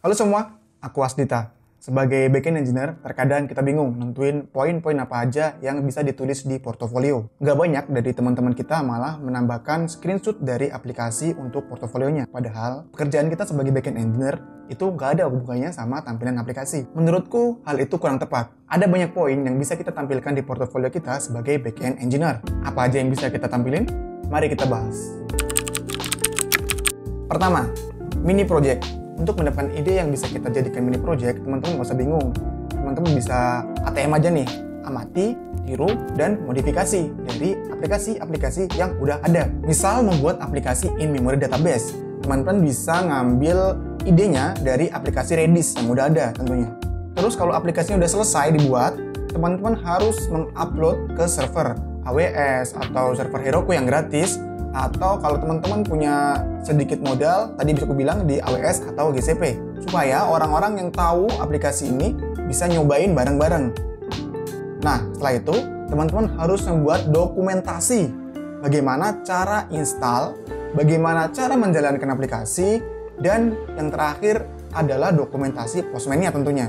Halo semua, aku Asdita. Sebagai backend engineer, terkadang kita bingung nentuin poin-poin apa aja yang bisa ditulis di portofolio. Nggak banyak dari teman-teman kita malah menambahkan screenshot dari aplikasi untuk portofolionya. Padahal, pekerjaan kita sebagai backend engineer itu nggak ada hubungannya sama tampilan aplikasi. Menurutku, hal itu kurang tepat. Ada banyak poin yang bisa kita tampilkan di portofolio kita sebagai backend engineer. Apa aja yang bisa kita tampilin? Mari kita bahas. Pertama, mini project. Untuk mendapatkan ide yang bisa kita jadikan mini project, teman-teman nggak usah bingung. Teman-teman bisa ATM aja nih, amati, tiru, dan modifikasi dari aplikasi-aplikasi yang udah ada. Misal membuat aplikasi in-memory database, teman-teman bisa ngambil idenya dari aplikasi Redis yang udah ada tentunya. Terus kalau aplikasinya udah selesai dibuat, teman-teman harus mengupload ke server AWS atau server Heroku yang gratis. Atau kalau teman-teman punya sedikit modal, tadi bisa aku bilang di AWS atau GCP, supaya orang-orang yang tahu aplikasi ini bisa nyobain bareng-bareng. Nah, setelah itu, teman-teman harus membuat dokumentasi bagaimana cara install, bagaimana cara menjalankan aplikasi, dan yang terakhir adalah dokumentasi Postman-nya tentunya.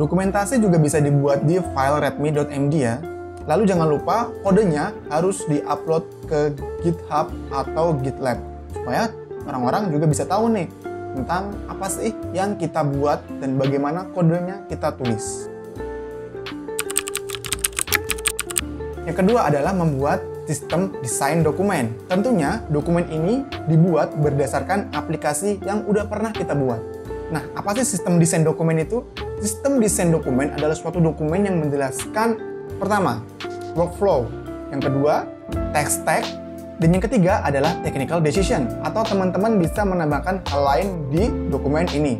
Dokumentasi juga bisa dibuat di file readme.md ya. Lalu jangan lupa kodenya harus di-upload ke GitHub atau GitLab supaya orang-orang juga bisa tahu nih tentang apa sih yang kita buat dan bagaimana kodenya kita tulis. Yang kedua adalah membuat sistem desain dokumen. Tentunya dokumen ini dibuat berdasarkan aplikasi yang udah pernah kita buat. Nah, apa sih sistem desain dokumen itu? Sistem desain dokumen adalah suatu dokumen yang menjelaskan pertama, workflow. Yang kedua, text tag. Dan yang ketiga adalah technical decision. Atau teman-teman bisa menambahkan hal lain di dokumen ini.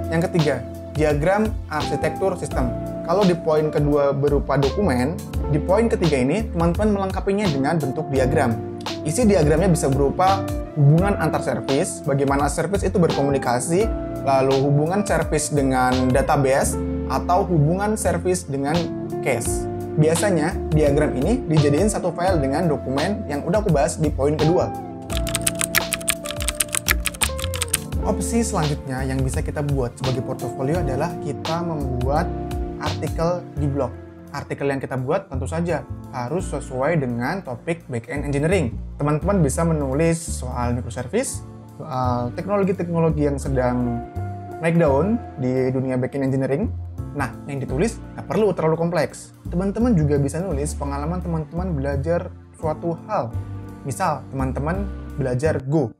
Yang ketiga, diagram arsitektur sistem. Kalau di poin kedua berupa dokumen, di poin ketiga ini teman-teman melengkapinya dengan bentuk diagram. Isi diagramnya bisa berupa hubungan antar service, bagaimana service itu berkomunikasi, lalu hubungan service dengan database, atau hubungan service dengan case. Biasanya, diagram ini dijadiin satu file dengan dokumen yang udah aku bahas di poin kedua. Opsi selanjutnya yang bisa kita buat sebagai portofolio adalah kita membuat artikel di blog. Artikel yang kita buat tentu saja harus sesuai dengan topik backend engineering. Teman-teman bisa menulis soal microservice, soal teknologi-teknologi yang sedang naik daun di dunia backend engineering. Nah, yang ditulis nggak perlu terlalu kompleks. Teman-teman juga bisa nulis pengalaman teman-teman belajar suatu hal. Misal, teman-teman belajar Go.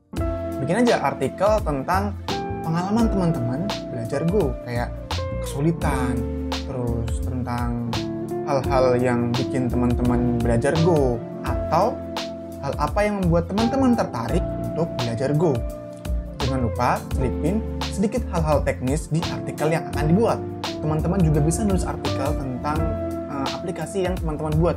Bikin aja artikel tentang pengalaman teman-teman belajar Go. Kayak kesulitan, terus tentang hal-hal yang bikin teman-teman belajar Go. Atau hal apa yang membuat teman-teman tertarik untuk belajar Go. Jangan lupa selipin sedikit hal-hal teknis di artikel yang akan dibuat. Teman-teman juga bisa nulis artikel tentang aplikasi yang teman-teman buat.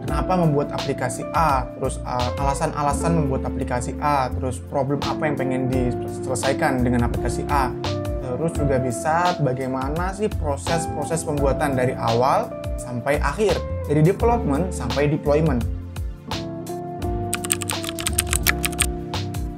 Kenapa membuat aplikasi A, terus alasan-alasan membuat aplikasi A, terus problem apa yang pengen diselesaikan dengan aplikasi A. Terus juga bisa bagaimana sih proses-proses pembuatan dari awal sampai akhir, dari development sampai deployment.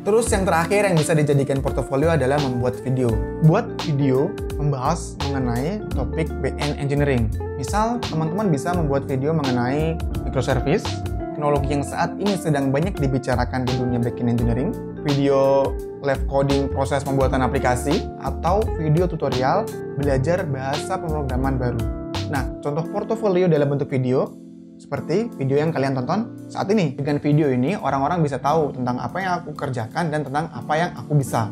Terus yang terakhir yang bisa dijadikan portofolio adalah membuat video. Buat video membahas mengenai topik backend engineering. Misal, teman-teman bisa membuat video mengenai microservice, teknologi yang saat ini sedang banyak dibicarakan di dunia backend engineering, video live coding proses pembuatan aplikasi, atau video tutorial belajar bahasa pemrograman baru. Nah, contoh portofolio dalam bentuk video seperti video yang kalian tonton saat ini. Dengan video ini, orang-orang bisa tahu tentang apa yang aku kerjakan dan tentang apa yang aku bisa.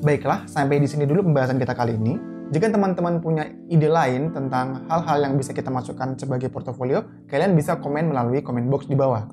Baiklah, sampai di sini dulu pembahasan kita kali ini. Jika teman-teman punya ide lain tentang hal-hal yang bisa kita masukkan sebagai portofolio, kalian bisa komen melalui komen box di bawah.